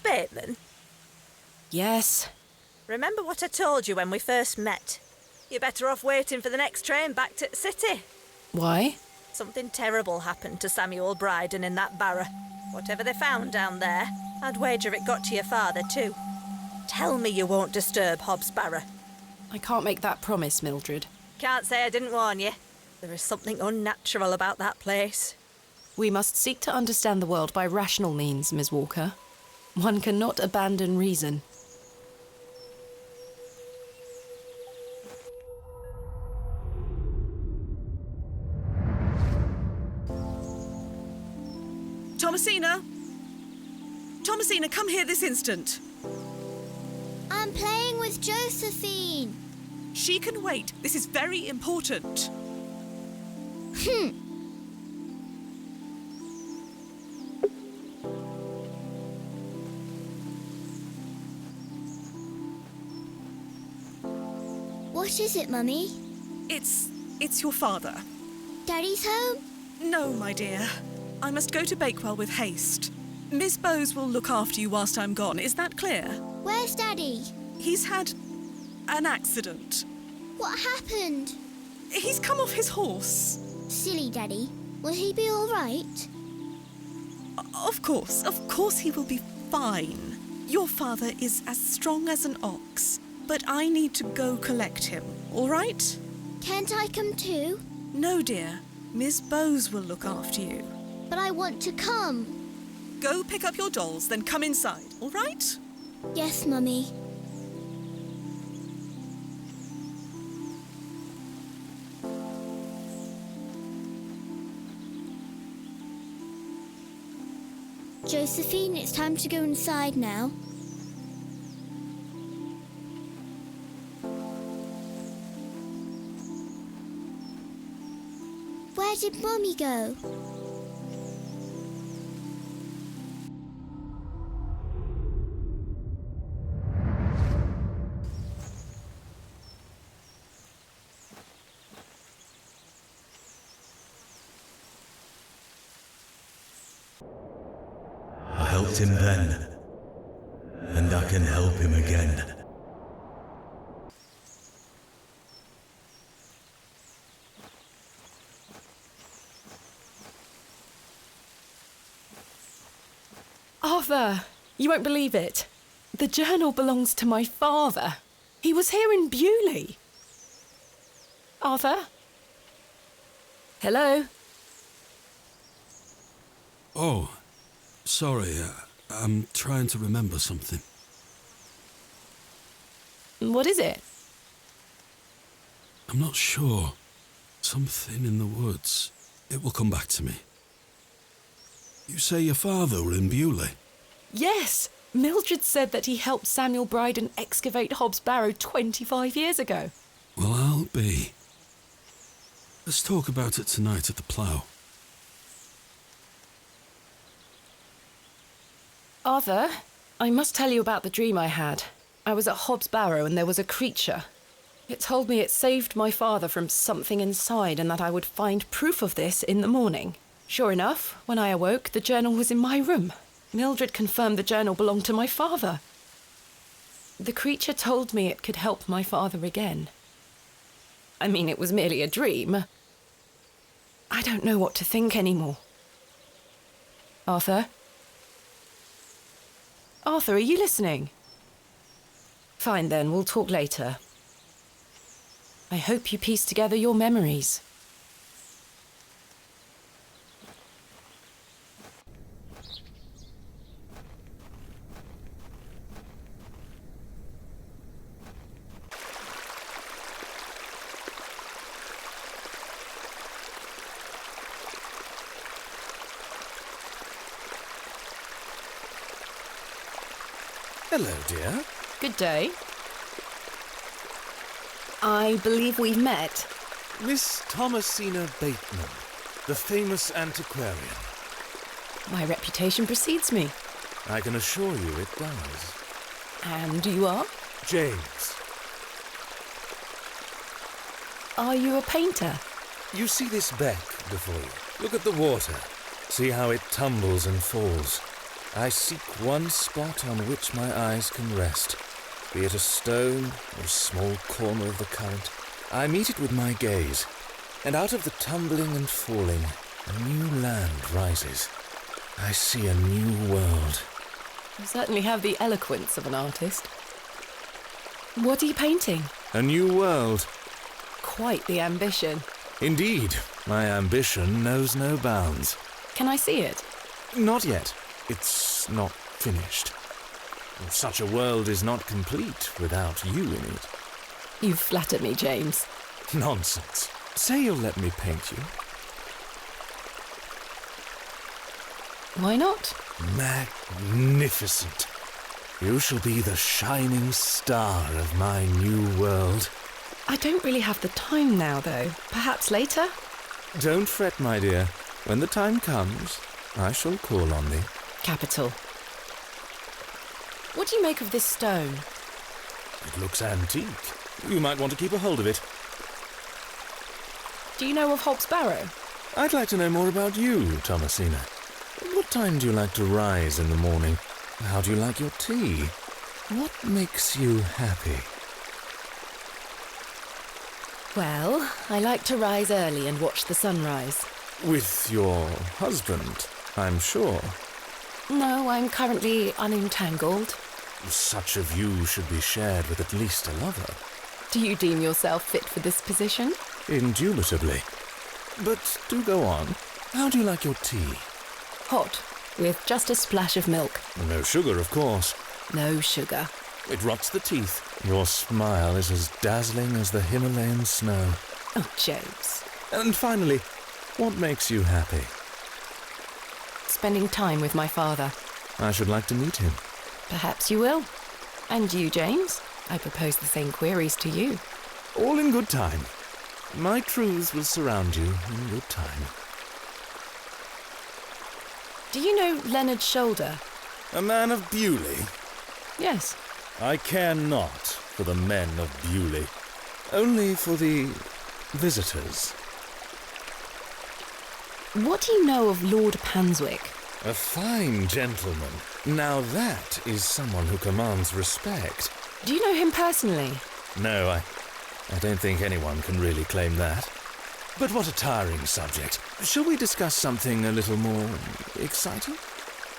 Bateman? Yes. Remember what I told you when we first met? You're better off waiting for the next train back to the city. Why? Something terrible happened to Samuel Bryden in that barrow. Whatever they found down there, I'd wager it got to your father too. Tell me you won't disturb Hob's barrow. I can't make that promise, Mildred. Can't say I didn't warn you. There is something unnatural about that place. We must seek to understand the world by rational means, Miss Walker. One cannot abandon reason. Thomasina! Thomasina, come here this instant. I'm playing with Josephine. She can wait. This is very important. What is it, Mummy? It's your father. Daddy's home? No, my dear. I must go to Bakewell with haste. Miss Bowes will look after you whilst I'm gone. Is that clear? Where's Daddy? He's had an accident. What happened? He's come off his horse. Silly Daddy. Will he be all right? Of course he will be fine. Your father is as strong as an ox, but I need to go collect him, all right? Can't I come too? No, dear. Miss Bowes will look after you. But I want to come. Go pick up your dolls, then come inside, all right? Yes, Mummy. Josephine, it's time to go inside now. Where did Mummy go? I helped him then, and I can help him again. Arthur, you won't believe it. The journal belongs to my father. He was here in Bewlay. Arthur? Hello? Oh, sorry. I'm trying to remember something. What is it? I'm not sure. Something in the woods. It will come back to me. You say your father were in Bewlay? Yes. Mildred said that he helped Samuel Bryden excavate Hob's Barrow 25 years ago. Well, I'll be. Let's talk about it tonight at the plough. Arthur, I must tell you about the dream I had. I was at Hob's Barrow and there was a creature. It told me it saved my father from something inside and that I would find proof of this in the morning. Sure enough, when I awoke, the journal was in my room. Mildred confirmed the journal belonged to my father. The creature told me it could help my father again. I mean, it was merely a dream. I don't know what to think anymore. Arthur? Arthur, are you listening? Fine then, we'll talk later. I hope you piece together your memories. Hello, dear. Good day. I believe we've met. Miss Thomasina Bateman, the famous antiquarian. My reputation precedes me. I can assure you it does. And you are? James. Are you a painter? You see this beck before you? Look at the water. See how it tumbles and falls. I seek one spot on which my eyes can rest, be it a stone or a small corner of the current. I meet it with my gaze, and out of the tumbling and falling, a new land rises. I see a new world. You certainly have the eloquence of an artist. What are you painting? A new world. Quite the ambition. Indeed, my ambition knows no bounds. Can I see it? Not yet. It's not finished. Such a world is not complete without you in it. You've flattered me, James. Nonsense. Say you'll let me paint you. Why not? Magnificent. You shall be the shining star of my new world. I don't really have the time now, though. Perhaps later? Don't fret, my dear. When the time comes, I shall call on thee. Capital. What do you make of this stone? It looks antique. You might want to keep a hold of it. Do you know of Hob's Barrow? I'd like to know more about you, Thomasina. What time do you like to rise in the morning? How do you like your tea? What makes you happy? Well, I like to rise early and watch the sunrise. With your husband, I'm sure. No, I'm currently unentangled. Such a view should be shared with at least a lover. Do you deem yourself fit for this position? Indubitably. But do go on. How do you like your tea? Hot, with just a splash of milk. No sugar, of course. No sugar. It rots the teeth. Your smile is as dazzling as the Himalayan snow. Oh, James. And finally, what makes you happy? Spending time with my father. I should like to meet him. Perhaps you will. And you, James? I propose the same queries to you. All in good time. My truths will surround you in good time. Do you know Leonard Shoulder? A man of Bewlay? Yes. I care not for the men of Bewlay, only for the visitors. What do you know of Lord Panswick? A fine gentleman. Now that is someone who commands respect. Do you know him personally? No, I don't think anyone can really claim that. But what a tiring subject. Shall we discuss something a little more exciting?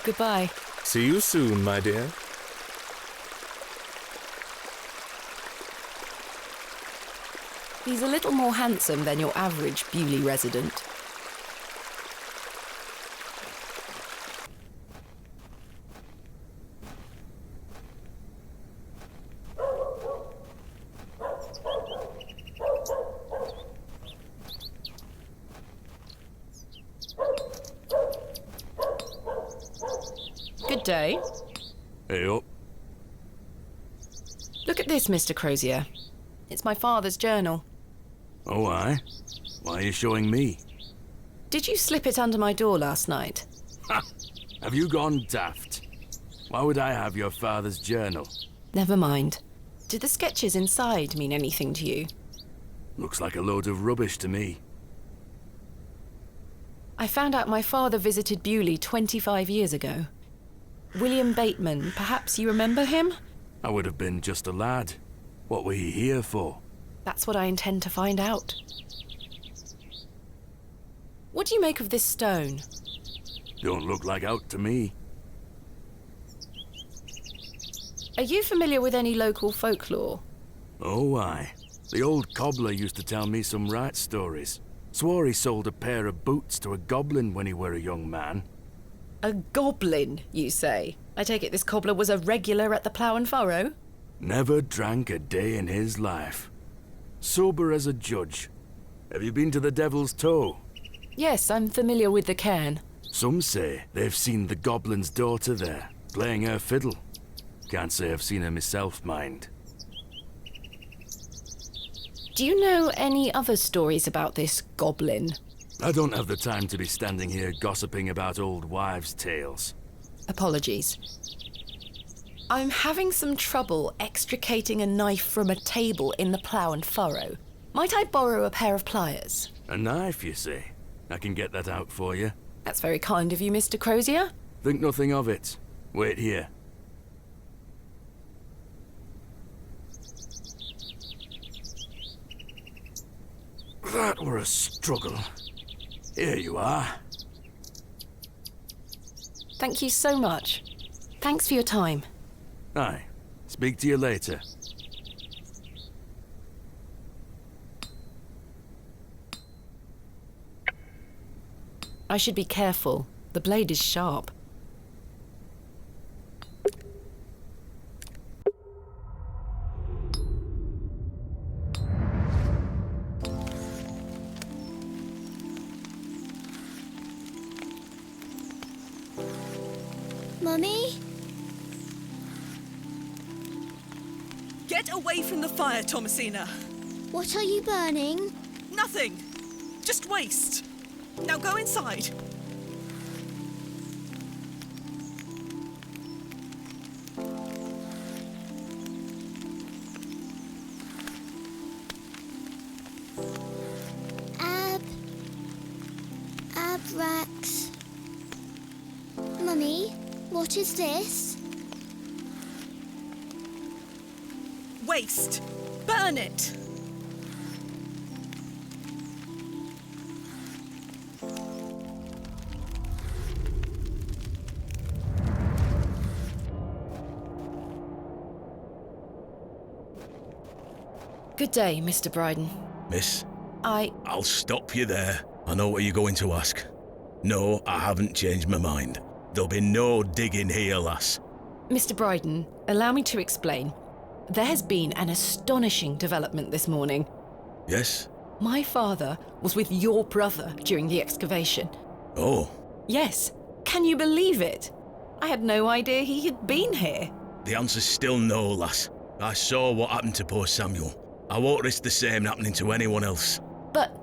Goodbye. See you soon, my dear. He's a little more handsome than your average Bewlay resident. Good day. Hey up. Look at this, Mr. Crozier. It's my father's journal. Oh, aye? Why are you showing me? Did you slip it under my door last night? Ha! Have you gone daft? Why would I have your father's journal? Never mind. Did the sketches inside mean anything to you? Looks like a load of rubbish to me. I found out my father visited Bewlay 25 years ago. William Bateman, perhaps you remember him? I would have been just a lad. What were you here for? That's what I intend to find out. What do you make of this stone? Don't look like out to me. Are you familiar with any local folklore? Oh, aye. The old cobbler used to tell me some right stories. Swore he sold a pair of boots to a goblin when he were a young man. A goblin, you say? I take it this cobbler was a regular at the Plough and Furrow? Never drank a day in his life. Sober as a judge. Have you been to the Devil's Toe? Yes, I'm familiar with the cairn. Some say they've seen the goblin's daughter there, playing her fiddle. Can't say I've seen her myself, mind. Do you know any other stories about this goblin? I don't have the time to be standing here gossiping about old wives' tales. Apologies. I'm having some trouble extricating a knife from a table in the Plough and Furrow. Might I borrow a pair of pliers? A knife, you say? I can get that out for you. That's very kind of you, Mr. Crozier. Think nothing of it. Wait here. That were a struggle. Here you are. Thank you so much. Thanks for your time. Aye. Speak to you later. I should be careful. The blade is sharp. Mummy? Get away from the fire, Thomasina. What are you burning? Nothing. Just waste. Now go inside. Abrax. Mummy, what is this? Waste. Burn it. Good day, Mr. Bryden. Miss, I'll stop you there. I know what you're going to ask. No, I haven't changed my mind. There'll be no digging here, lass. Mr. Bryden, allow me to explain. There has been an astonishing development this morning. Yes? My father was with your brother during the excavation. Oh, Yes. Can you believe it? I had no idea he had been here. the answer's still no, lass. I saw what happened to poor Samuel. I won't risk the same happening to anyone else. But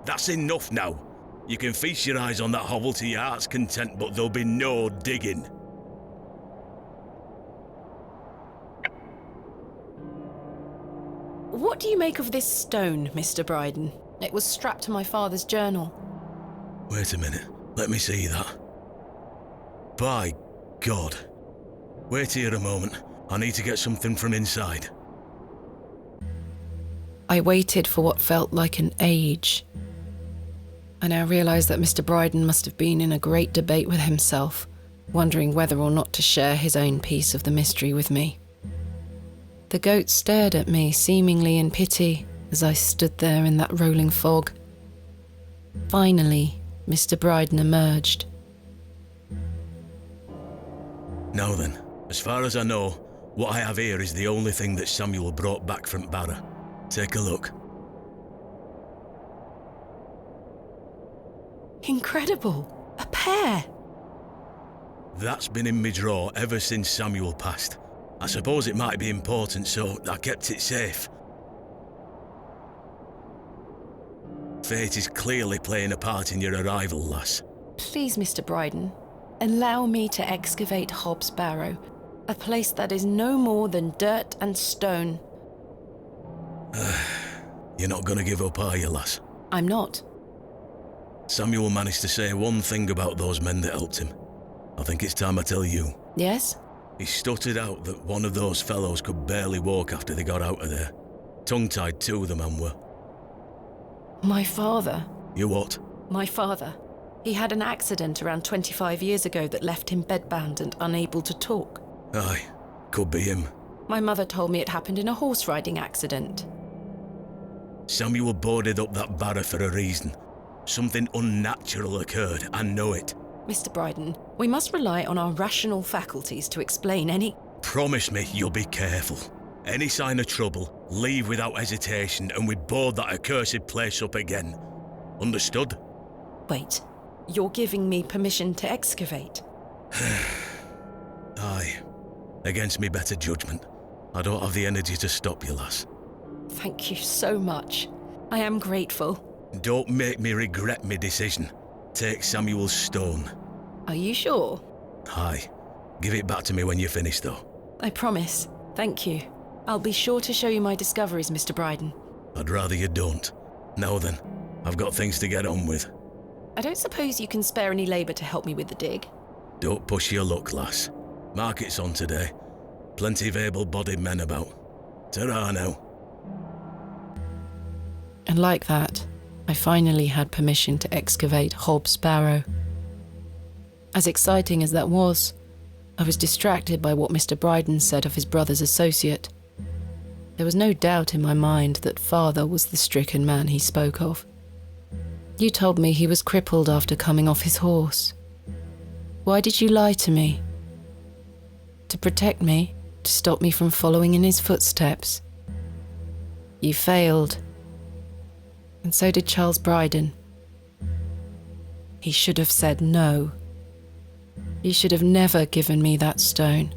That's enough now. You can feast your eyes on that hovel to your heart's content, but there'll be no digging. what do you make of this stone, Mr. Bryden? It was strapped to my father's journal. Wait a minute. Let me see that. By God. Wait here a moment. I need to get something from inside. I waited for what felt like an age. I now realise that Mr. Bryden must have been in a great debate with himself, wondering whether or not to share his own piece of the mystery with me. The goat stared at me, seemingly in pity, as I stood there in that rolling fog. Finally, Mr. Bryden emerged. Now then, as far as I know, what I have here is the only thing that Samuel brought back from Barrow. Take a look. Incredible! A pear! That's been in my drawer ever since Samuel passed. I suppose it might be important, so I kept it safe. Fate is clearly playing a part in your arrival, lass. Please, Mr. Bryden, allow me to excavate Hob's Barrow, a place that is no more than dirt and stone. You're not gonna give up, are you, lass? I'm not. Samuel managed to say one thing about those men that helped him. I think it's time I tell you. Yes? He stuttered out that one of those fellows could barely walk after they got out of there. Tongue-tied too, the man were. My father. You what? My father. He had an accident around 25 years ago that left him bedbound and unable to talk. Aye, could be him. My mother told me it happened in a horse riding accident. Samuel boarded up that barrow for a reason. Something unnatural occurred, I know it. Mr. Bryden, we must rely on our rational faculties to explain any... Promise me you'll be careful. Any sign of trouble, leave without hesitation and we board that accursed place up again. Understood? Wait, you're giving me permission to excavate? Aye. Against me better judgment. I don't have the energy to stop you, lass. Thank you so much. I am grateful. Don't make me regret my decision. Take Samuel's stone. Are you sure? Aye. Give it back to me when you're finished, though. I promise. Thank you. I'll be sure to show you my discoveries, Mr. Bryden. I'd rather you don't. Now then, I've got things to get on with. I don't suppose you can spare any labour to help me with the dig? Don't push your luck, lass. Market's on today. Plenty of able-bodied men about. Ta-ra now. And like that, I finally had permission to excavate Hob's Barrow. As exciting as that was, I was distracted by what Mr. Bryden said of his brother's associate. There was no doubt in my mind that father was the stricken man he spoke of. You told me he was crippled after coming off his horse. Why did you lie to me? To protect me, to stop me from following in his footsteps. You failed. And so did Charles Bryden. He should have said no. He should have never given me that stone.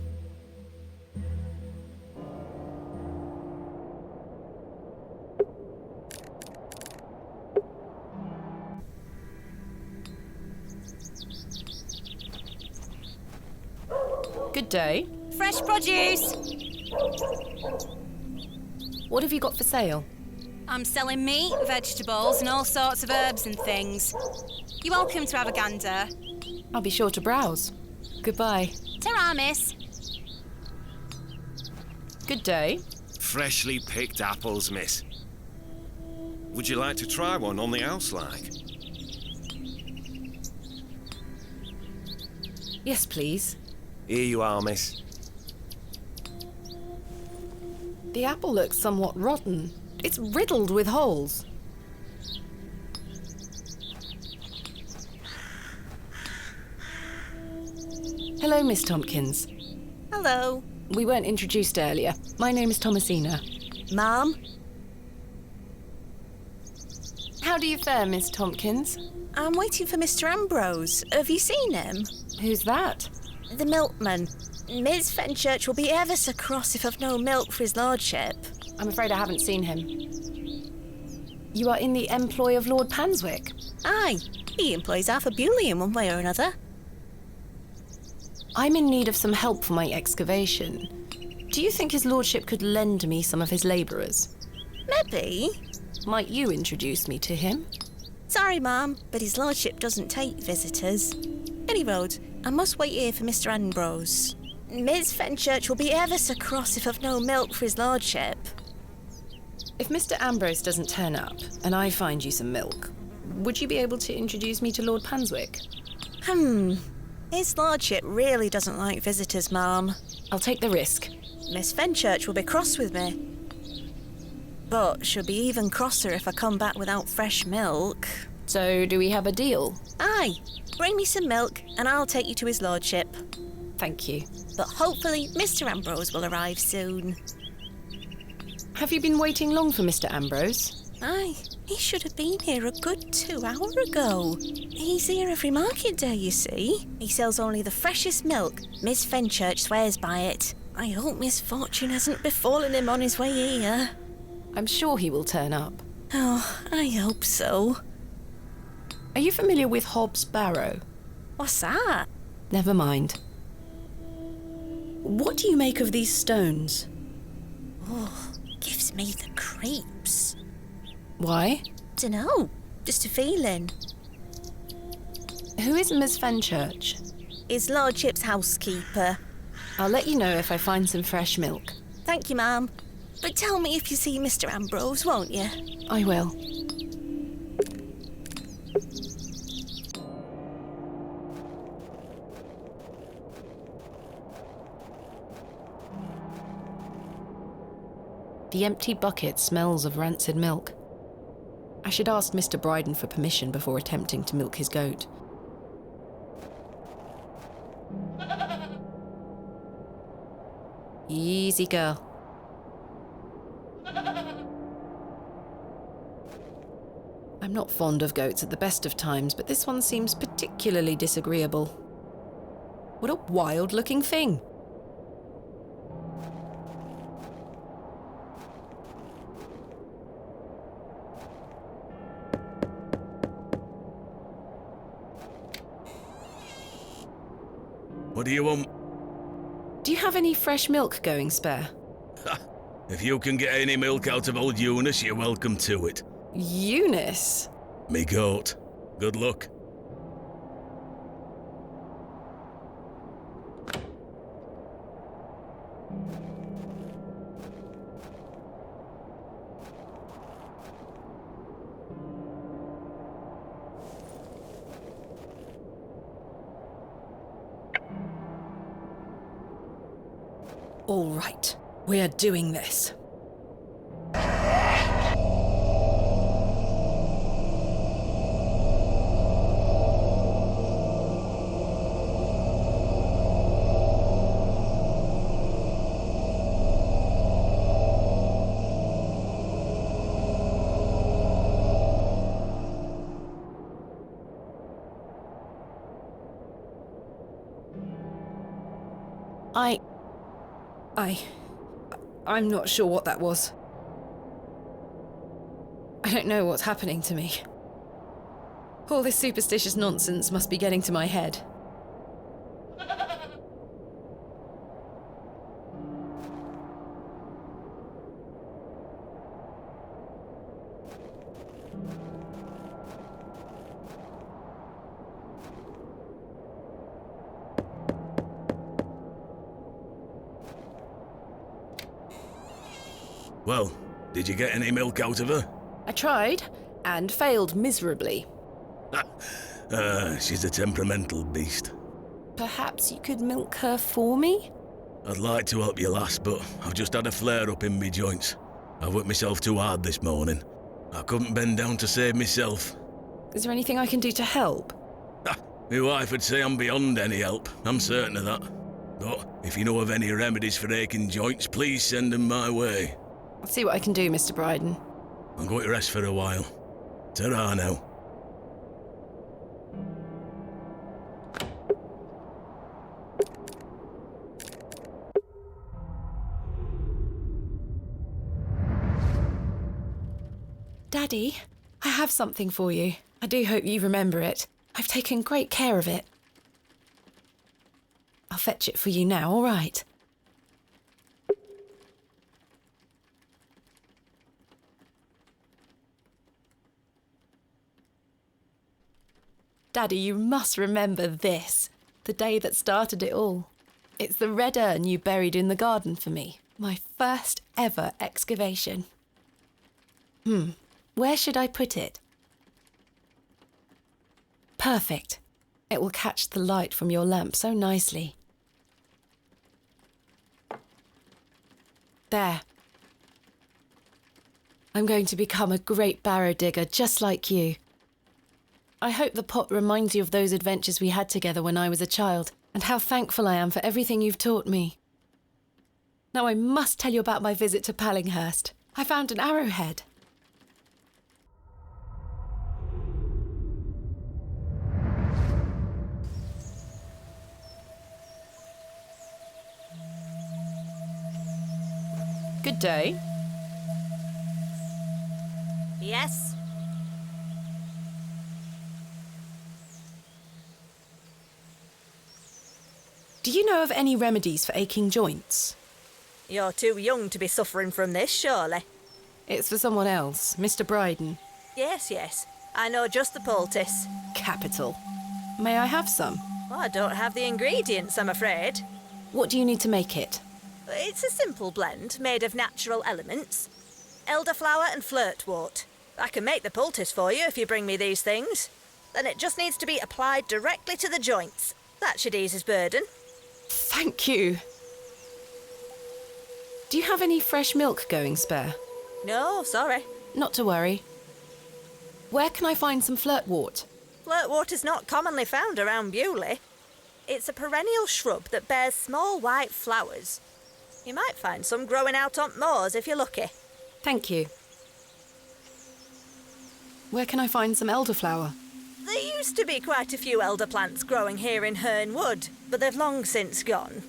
Good day. Fresh produce. What have you got for sale? I'm selling meat, vegetables, and all sorts of herbs and things. You're welcome to have a gander. I'll be sure to browse. Goodbye. Ta-ra, miss. Good day. Freshly picked apples, miss. Would you like to try one on the house like? Yes, please. Here you are, miss. The apple looks somewhat rotten. It's riddled with holes. Hello, Miss Tompkins. Hello. We weren't introduced earlier. My name is Thomasina. Ma'am? How do you fare, Miss Tompkins? I'm waiting for Mr. Ambrose. Have you seen him? Who's that? The milkman. Miss Fenchurch will be ever so cross if I've no milk for his lordship. I'm afraid I haven't seen him. You are in the employ of Lord Panswick? Aye, he employs Arthur Bewlay in one way or another. I'm in need of some help for my excavation. Do you think his lordship could lend me some of his labourers? Maybe. Might you introduce me to him? Sorry, ma'am, but his lordship doesn't take visitors. Any road, I must wait here for Mr. Ambrose. Miss Fenchurch will be ever so cross if I've no milk for his lordship. If Mr. Ambrose doesn't turn up, and I find you some milk, would you be able to introduce me to Lord Panswick? His lordship really doesn't like visitors, ma'am. I'll take the risk. Miss Fenchurch will be cross with me. But she'll be even crosser if I come back without fresh milk. So, do we have a deal? Aye. Bring me some milk, and I'll take you to his lordship. Thank you. But hopefully Mr. Ambrose will arrive soon. Have you been waiting long for Mr. Ambrose? Aye, he should have been here a good 2 hours ago. He's here every market day, you see. He sells only the freshest milk. Miss Fenchurch swears by it. I hope misfortune hasn't befallen him on his way here. I'm sure he will turn up. Oh, I hope so. Are you familiar with Hob's Barrow? What's that? Never mind. What do you make of these stones? Oh, gives me the creeps. Why? Dunno, just a feeling. Who is Miss Fenchurch? His lordship's housekeeper. I'll let you know if I find some fresh milk. Thank you, ma'am. But tell me if you see Mr. Ambrose, won't you? I will. The empty bucket smells of rancid milk. I should ask Mr. Bryden for permission before attempting to milk his goat. Easy, girl. I'm not fond of goats at the best of times, but this one seems particularly disagreeable. What a wild-looking thing! What do you want? Do you have any fresh milk going spare? If you can get any milk out of old Eunice, you're welcome to it. Eunice? Me goat. Good luck. All right, we're doing this. I'm not sure what that was. I don't know what's happening to me. All this superstitious nonsense must be getting to my head. Well, did you get any milk out of her? I tried, and failed miserably. She's a temperamental beast. Perhaps you could milk her for me? I'd like to help you, lass, but I've just had a flare-up in me joints. I've worked myself too hard this morning. I couldn't bend down to save myself. Is there anything I can do to help? My wife would say I'm beyond any help, I'm certain of that. But if you know of any remedies for aching joints, please send them my way. I'll see what I can do, Mr. Bryden. I'm going to rest for a while. Ta-ra now. Daddy, I have something for you. I do hope you remember it. I've taken great care of it. I'll fetch it for you now, all right? Daddy, you must remember this. The day that started it all. It's the red urn you buried in the garden for me. My first ever excavation. Where should I put it? Perfect. It will catch the light from your lamp so nicely. There. I'm going to become a great barrow digger just like you. I hope the pot reminds you of those adventures we had together when I was a child, and how thankful I am for everything you've taught me. Now I must tell you about my visit to Pallinghurst. I found an arrowhead. Good day. Yes? Do you know of any remedies for aching joints? You're too young to be suffering from this, surely. It's for someone else, Mr. Bryden. Yes. I know just the poultice. Capital. May I have some? Well, I don't have the ingredients, I'm afraid. What do you need to make it? It's a simple blend made of natural elements. Elderflower and flirtwort. I can make the poultice for you if you bring me these things. Then it just needs to be applied directly to the joints. That should ease his burden. Thank you. Do you have any fresh milk going spare? No, sorry. Not to worry. Where can I find some flirtwort? Flirtwort is not commonly found around Bewlay. It's a perennial shrub that bears small white flowers. You might find some growing out on moors if you're lucky. Thank you. Where can I find some elderflower? There used to be quite a few elder plants growing here in Herne Wood, but they've long since gone.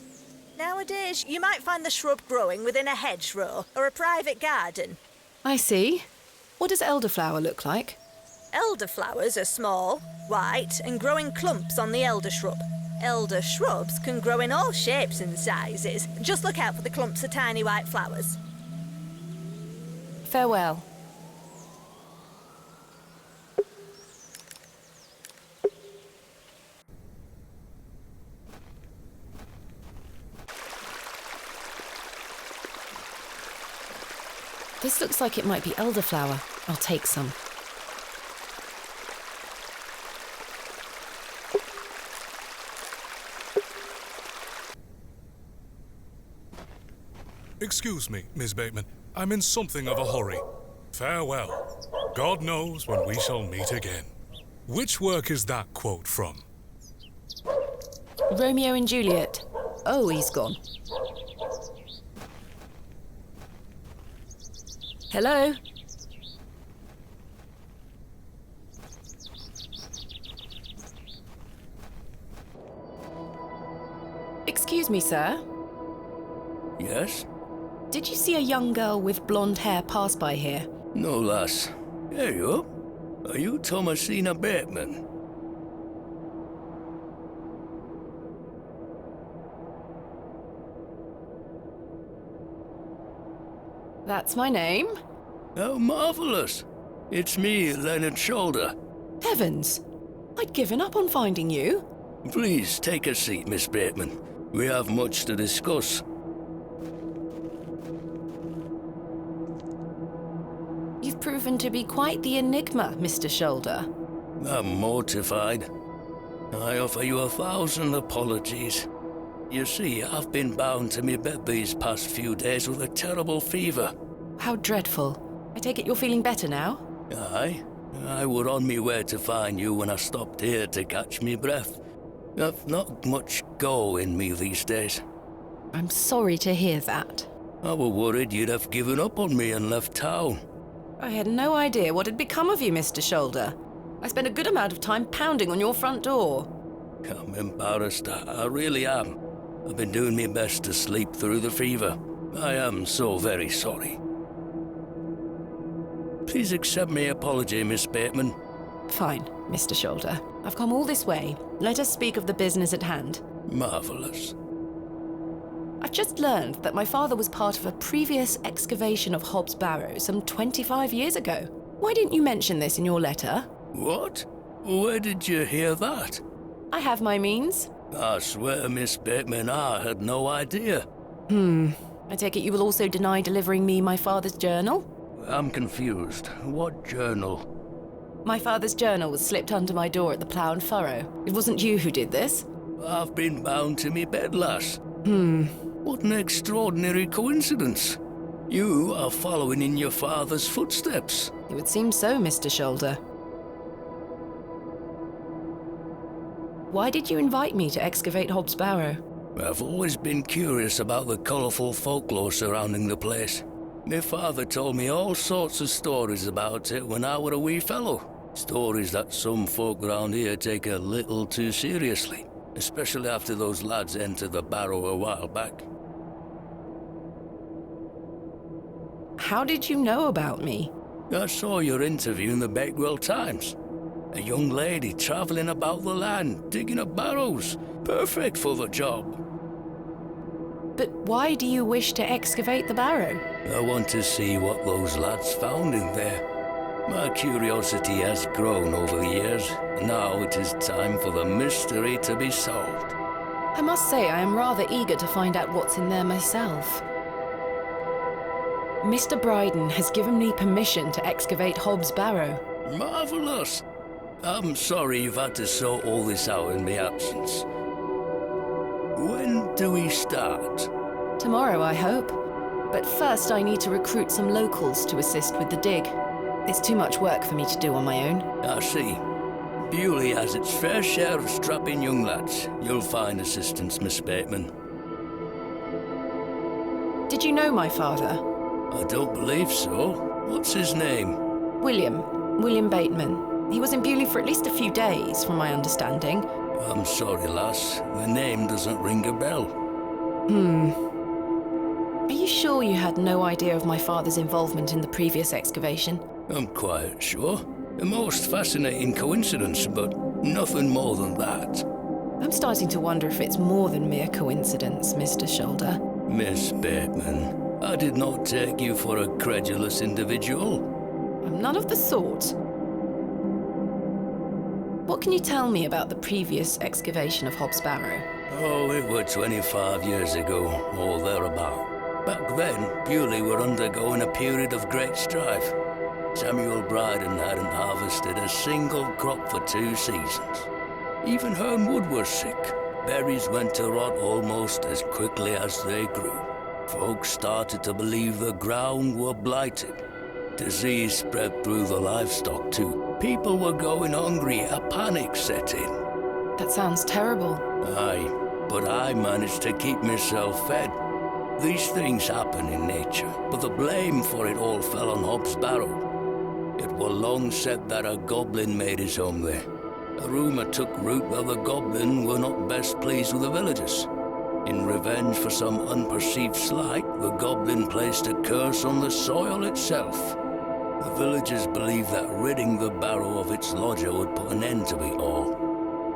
Nowadays, you might find the shrub growing within a hedgerow or a private garden. I see. What does elderflower look like? Elderflowers are small, white, and grow in clumps on the elder shrub. Elder shrubs can grow in all shapes and sizes. Just look out for the clumps of tiny white flowers. Farewell. This looks like it might be elderflower. I'll take some. Excuse me, Miss Bateman. I'm in something of a hurry. Farewell. God knows when we shall meet again. Which work is that quote from? Romeo and Juliet. Oh, he's gone. Hello? Excuse me, sir. Yes? Did you see a young girl with blonde hair pass by here? No, lass. Here you are. Are you Thomasina Bateman? That's my name. How marvellous. It's me, Leonard Shoulder. Heavens! I'd given up on finding you. Please take a seat, Miss Bateman. We have much to discuss. You've proven to be quite the enigma, Mr. Shoulder. I'm mortified. I offer you 1,000 apologies. You see, I've been bound to me bed these past few days with a terrible fever. How dreadful. I take it you're feeling better now? Aye. I were on me way to find you when I stopped here to catch me breath. I've not much go in me these days. I'm sorry to hear that. I were worried you'd have given up on me and left town. I had no idea what had become of you, Mr. Shoulder. I spent a good amount of time pounding on your front door. I'm embarrassed. I really am. I've been doing my best to sleep through the fever. I am so very sorry. Please accept my apology, Miss Bateman. Fine, Mr. Shoulder. I've come all this way. Let us speak of the business at hand. Marvellous. I've just learned that my father was part of a previous excavation of Hob's Barrow some 25 years ago. Why didn't you mention this in your letter? What? Where did you hear that? I have my means. I swear, Miss Bateman, I had no idea. I take it you will also deny delivering me my father's journal? I'm confused. What journal? My father's journal was slipped under my door at the Plough and Furrow. It wasn't you who did this. I've been bound to me bed, lass. What an extraordinary coincidence. You are following in your father's footsteps. It would seem so, Mr. Shoulder. Why did you invite me to excavate Hob's Barrow? I've always been curious about the colourful folklore surrounding the place. My father told me all sorts of stories about it when I were a wee fellow. Stories that some folk around here take a little too seriously, especially after those lads entered the Barrow a while back. How did you know about me? I saw your interview in the Bakewell Times. A young lady travelling about the land, digging up barrows. Perfect for the job. But why do you wish to excavate the barrow? I want to see what those lads found in there. My curiosity has grown over the years, and now it is time for the mystery to be solved. I must say I am rather eager to find out what's in there myself. Mr. Bryden has given me permission to excavate Hob's Barrow. Marvellous! I'm sorry you've had to sort all this out in my absence. When do we start? Tomorrow, I hope. But first I need to recruit some locals to assist with the dig. It's too much work for me to do on my own. I see. Bewlay has its fair share of strapping young lads. You'll find assistance, Miss Bateman. Did you know my father? I don't believe so. What's his name? William Bateman. He was in Bewlay for at least a few days, from my understanding. I'm sorry, lass. The name doesn't ring a bell. Are you sure you had no idea of my father's involvement in the previous excavation? I'm quite sure. A most fascinating coincidence, but nothing more than that. I'm starting to wonder if it's more than mere coincidence, Mr. Shoulder. Miss Bateman, I did not take you for a credulous individual. I'm none of the sort. What can you tell me about the previous excavation of Hob's Barrow? Oh, it were 25 years ago, or thereabout. Back then, Bewlay were undergoing a period of great strife. Samuel Bryden hadn't harvested a single crop for 2 seasons. Even Herne Wood was sick. Berries went to rot almost as quickly as they grew. Folks started to believe the ground were blighted. Disease spread through the livestock too. People were going hungry, a panic set in. That sounds terrible. Aye, but I managed to keep myself fed. These things happen in nature, but the blame for it all fell on Hob's Barrow. It was long said that a goblin made his home there. A rumour took root that the goblin were not best pleased with the villagers. In revenge for some unperceived slight, the goblin placed a curse on the soil itself. The villagers believed that ridding the barrow of its lodger would put an end to it all.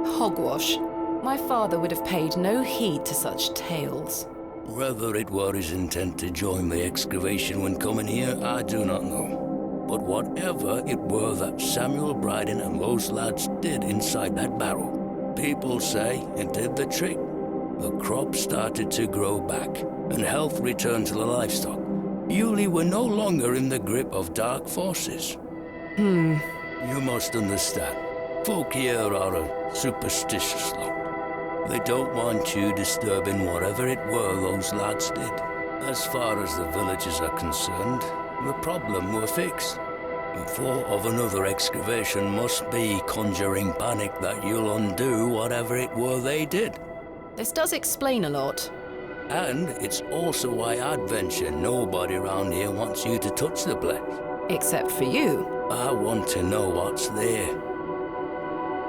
Hogwash. My father would have paid no heed to such tales. Whether it were his intent to join the excavation when coming here, I do not know. But whatever it were that Samuel Bryden and those lads did inside that barrow, people say it did the trick. The crops started to grow back, and health returned to the livestock. Bewlay were no longer in the grip of dark forces. You must understand, folk here are a superstitious lot. They don't want you disturbing whatever it were those lads did. As far as the villages are concerned, the problem were fixed. The thought of another excavation must be conjuring panic that you'll undo whatever it were they did. This does explain a lot. And it's also why I'd venture nobody around here wants you to touch the place. Except for you. I want to know what's there.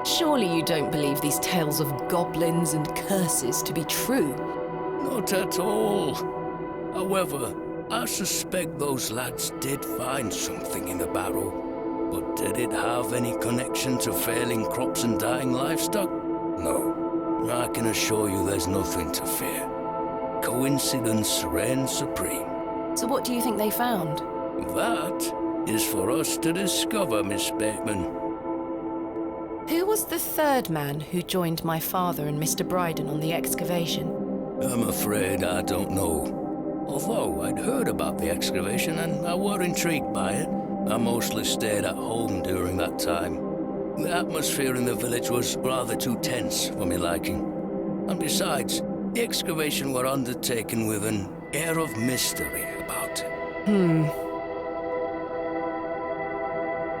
Surely you don't believe these tales of goblins and curses to be true? Not at all. However, I suspect those lads did find something in the barrow. But did it have any connection to failing crops and dying livestock? No. I can assure you there's nothing to fear. Coincidence reigns supreme. So what do you think they found? That is for us to discover, Miss Bateman. Who was the third man who joined my father and Mr. Bryden on the excavation? I'm afraid I don't know. Although I'd heard about the excavation and I were intrigued by it, I mostly stayed at home during that time. The atmosphere in the village was rather too tense for me liking. And besides, the excavation were undertaken with an air of mystery about it.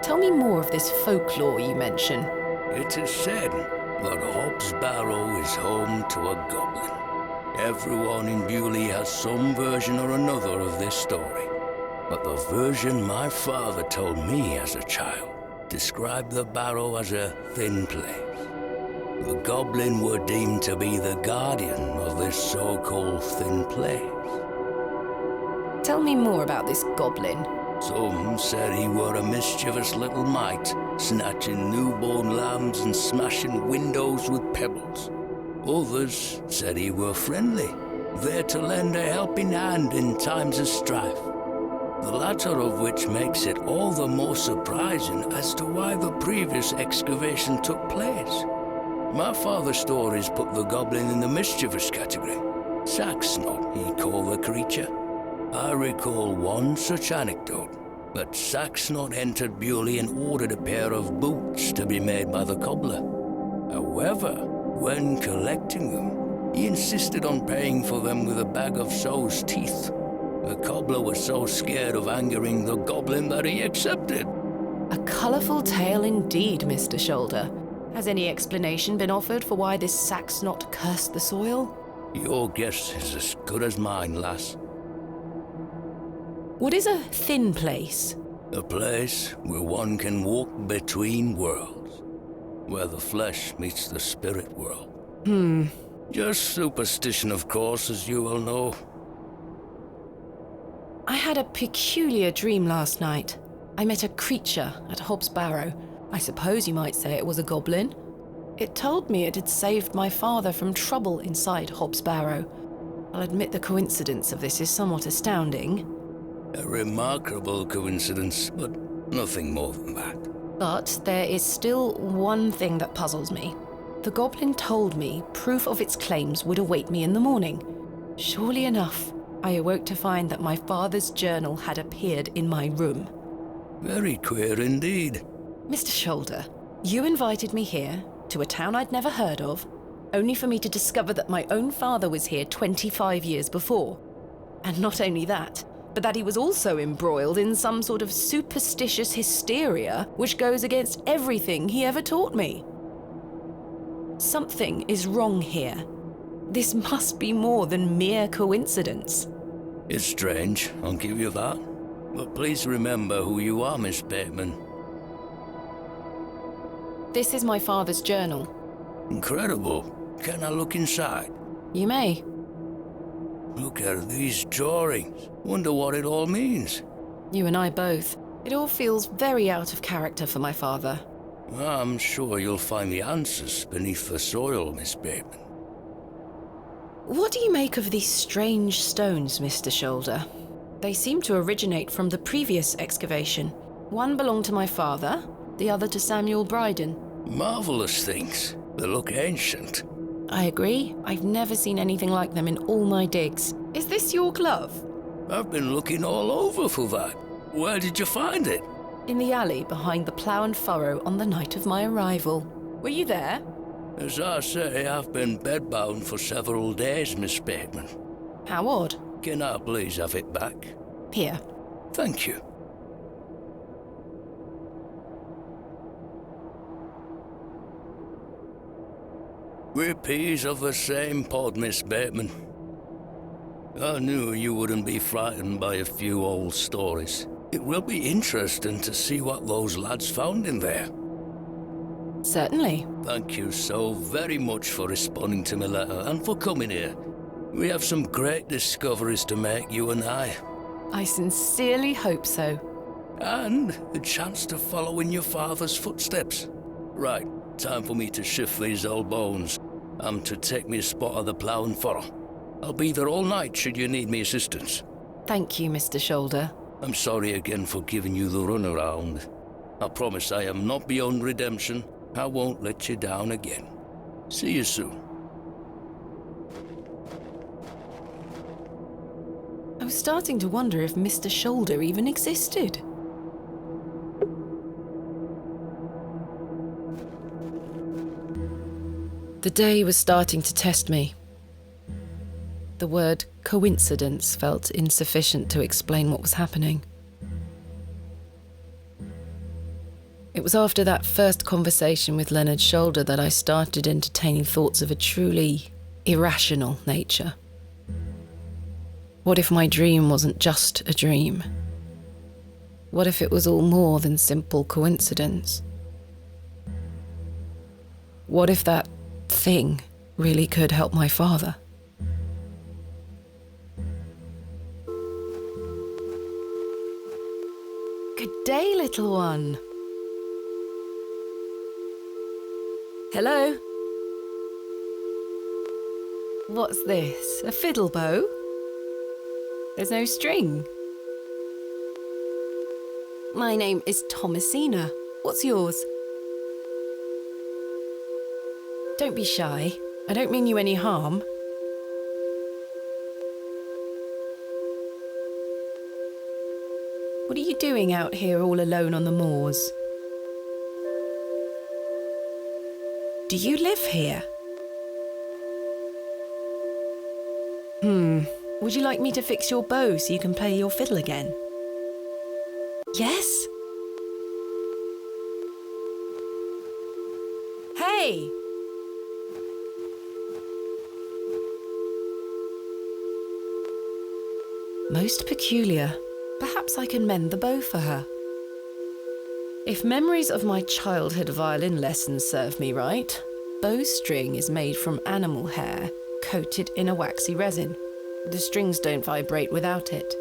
Tell me more of this folklore you mention. It is said that Hob's Barrow is home to a goblin. Everyone in Bewlay has some version or another of this story. But the version my father told me as a child described the barrow as a thin place. The goblin were deemed to be the guardian of this so-called thin place. Tell me more about this goblin. Some said he were a mischievous little mite, snatching newborn lambs and smashing windows with pebbles. Others said he were friendly, there to lend a helping hand in times of strife. The latter of which makes it all the more surprising as to why the previous excavation took place. My father's stories put the goblin in the mischievous category. Saxnot, he called the creature. I recall one such anecdote, that Saxnot entered Bewlay and ordered a pair of boots to be made by the cobbler. However, when collecting them, he insisted on paying for them with a bag of sow's teeth. The cobbler was so scared of angering the goblin that he accepted. A colourful tale indeed, Mr. Shoulder. Has any explanation been offered for why this Saxnot cursed the soil? Your guess is as good as mine, lass. What is a thin place? A place where one can walk between worlds. Where the flesh meets the spirit world. Just superstition, of course, as you well know. I had a peculiar dream last night. I met a creature at Hob's Barrow. I suppose you might say it was a goblin. It told me it had saved my father from trouble inside Hob's Barrow. I'll admit the coincidence of this is somewhat astounding. A remarkable coincidence, but nothing more than that. But there is still one thing that puzzles me. The goblin told me proof of its claims would await me in the morning. Surely enough, I awoke to find that my father's journal had appeared in my room. Very queer indeed. Mr. Shoulder, you invited me here, to a town I'd never heard of, only for me to discover that my own father was here 25 years before. And not only that, but that he was also embroiled in some sort of superstitious hysteria which goes against everything he ever taught me. Something is wrong here. This must be more than mere coincidence. It's strange, I'll give you that. But please remember who you are, Miss Bateman. This is my father's journal. Incredible. Can I look inside? You may. Look at these drawings. Wonder what it all means. You and I both. It all feels very out of character for my father. I'm sure you'll find the answers beneath the soil, Miss Bateman. What do you make of these strange stones, Mr. Shoulder? They seem to originate from the previous excavation. One belonged to my father, the other to Samuel Bryden. Marvelous things. They look ancient. I agree. I've never seen anything like them in all my digs. Is this your glove? I've been looking all over for that. Where did you find it? In the alley behind the plough and furrow on the night of my arrival. Were you there? As I say, I've been bedbound for several days, Miss Bateman. How odd. Can I please have it back? Here. Thank you. We're peas of the same pod, Miss Bateman. I knew you wouldn't be frightened by a few old stories. It will be interesting to see what those lads found in there. Certainly. Thank you so very much for responding to my letter and for coming here. We have some great discoveries to make, you and I. I sincerely hope so. And a chance to follow in your father's footsteps. Right, time for me to shift these old bones. I'm to take me a spot of the plough and furrow. I'll be there all night should you need me assistance. Thank you, Mr. Shoulder. I'm sorry again for giving you the runaround. I promise I am not beyond redemption. I won't let you down again. See you soon. I was starting to wonder if Mr. Shoulder even existed. The day was starting to test me. The word coincidence felt insufficient to explain what was happening. It was after that first conversation with Leonard Shoulder that I started entertaining thoughts of a truly irrational nature. What if my dream wasn't just a dream? What if it was all more than simple coincidence? What if that thing really could help my father? Good day, little one. Hello? What's this? A fiddle bow? There's no string. My name is Thomasina. What's yours? Don't be shy. I don't mean you any harm. What are you doing out here all alone on the moors? Do you live here? Would you like me to fix your bow so you can play your fiddle again? Yes? Hey! Most peculiar. Perhaps I can mend the bow for her. If memories of my childhood violin lessons serve me right, bowstring is made from animal hair coated in a waxy resin. The strings don't vibrate without it.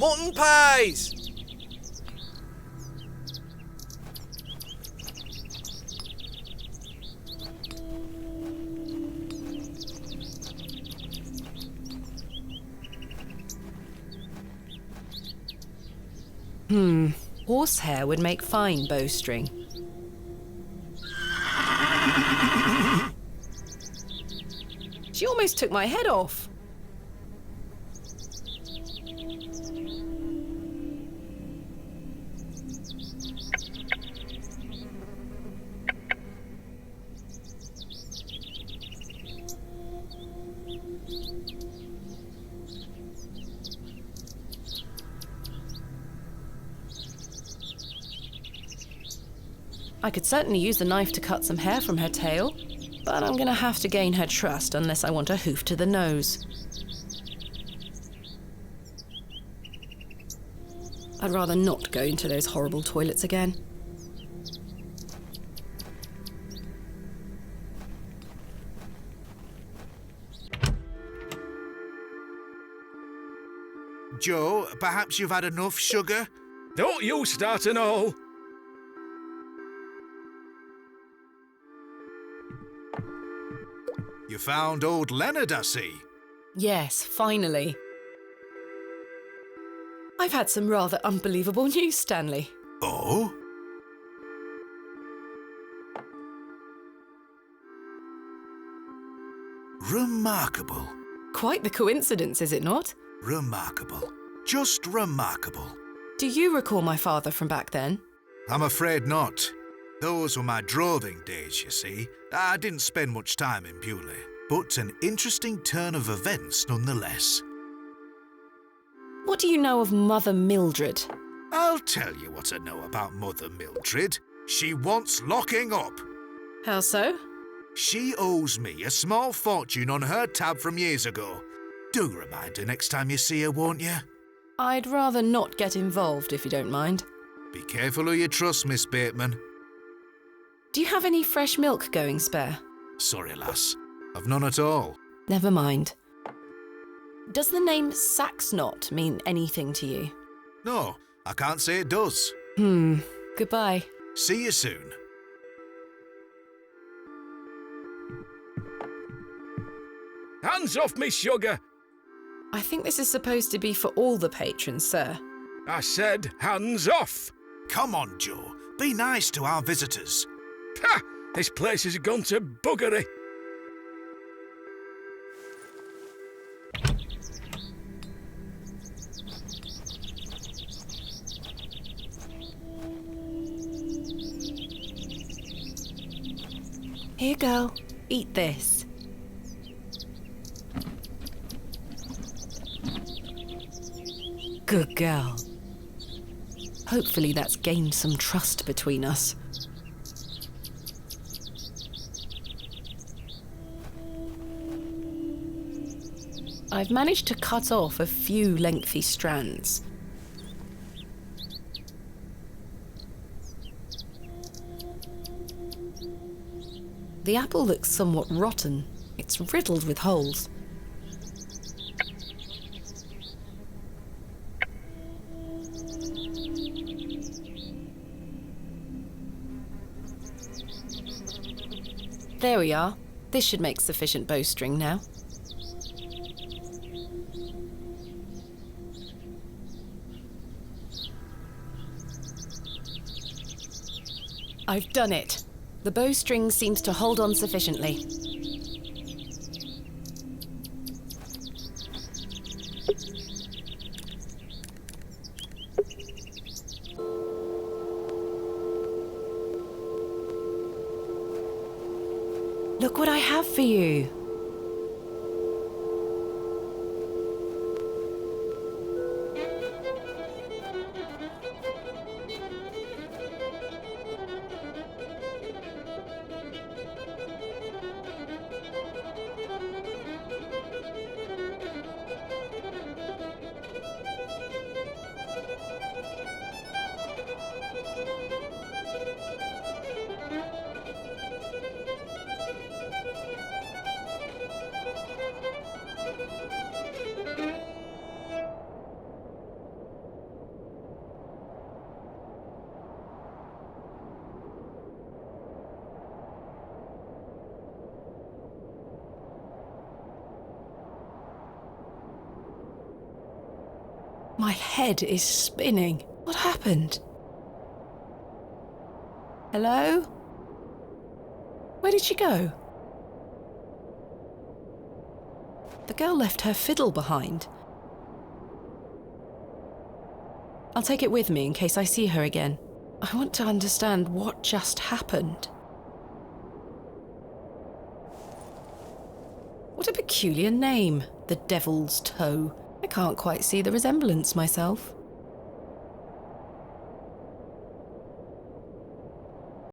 Mutton pies! Horsehair would make fine bowstring. She almost took my head off. I could certainly use the knife to cut some hair from her tail, but I'm gonna have to gain her trust unless I want a hoof to the nose. I'd rather not go into those horrible toilets again. Joe, perhaps you've had enough sugar? Don't you start an all. You found old Leonard, I see. Yes, finally. I've had some rather unbelievable news, Stanley. Oh? Remarkable. Quite the coincidence, is it not? Remarkable. Just remarkable. Do you recall my father from back then? I'm afraid not. Those were my droving days, you see. I didn't spend much time in Bewlay, but an interesting turn of events nonetheless. What do you know of Mother Mildred? I'll tell you what I know about Mother Mildred. She wants locking up. How so? She owes me a small fortune on her tab from years ago. Do remind her next time you see her, won't you? I'd rather not get involved, if you don't mind. Be careful who you trust, Miss Bateman. Do you have any fresh milk going spare? Sorry, lass. I've none at all. Never mind. Does the name Saxnot mean anything to you? No, I can't say it does. Goodbye. See you soon. Hands off me, sugar! I think this is supposed to be for all the patrons, sir. I said hands off! Come on, Joe. Be nice to our visitors. Ha! This place has gone to buggery. Here, girl. Eat this. Good girl. Hopefully that's gained some trust between us. I've managed to cut off a few lengthy strands. The apple looks somewhat rotten. It's riddled with holes. There we are. This should make sufficient bowstring now. I've done it. The bowstring seems to hold on sufficiently. Look what I have for you. My head is spinning. What happened? Hello? Where did she go? The girl left her fiddle behind. I'll take it with me in case I see her again. I want to understand what just happened. What a peculiar name, the Devil's Toe. I can't quite see the resemblance myself.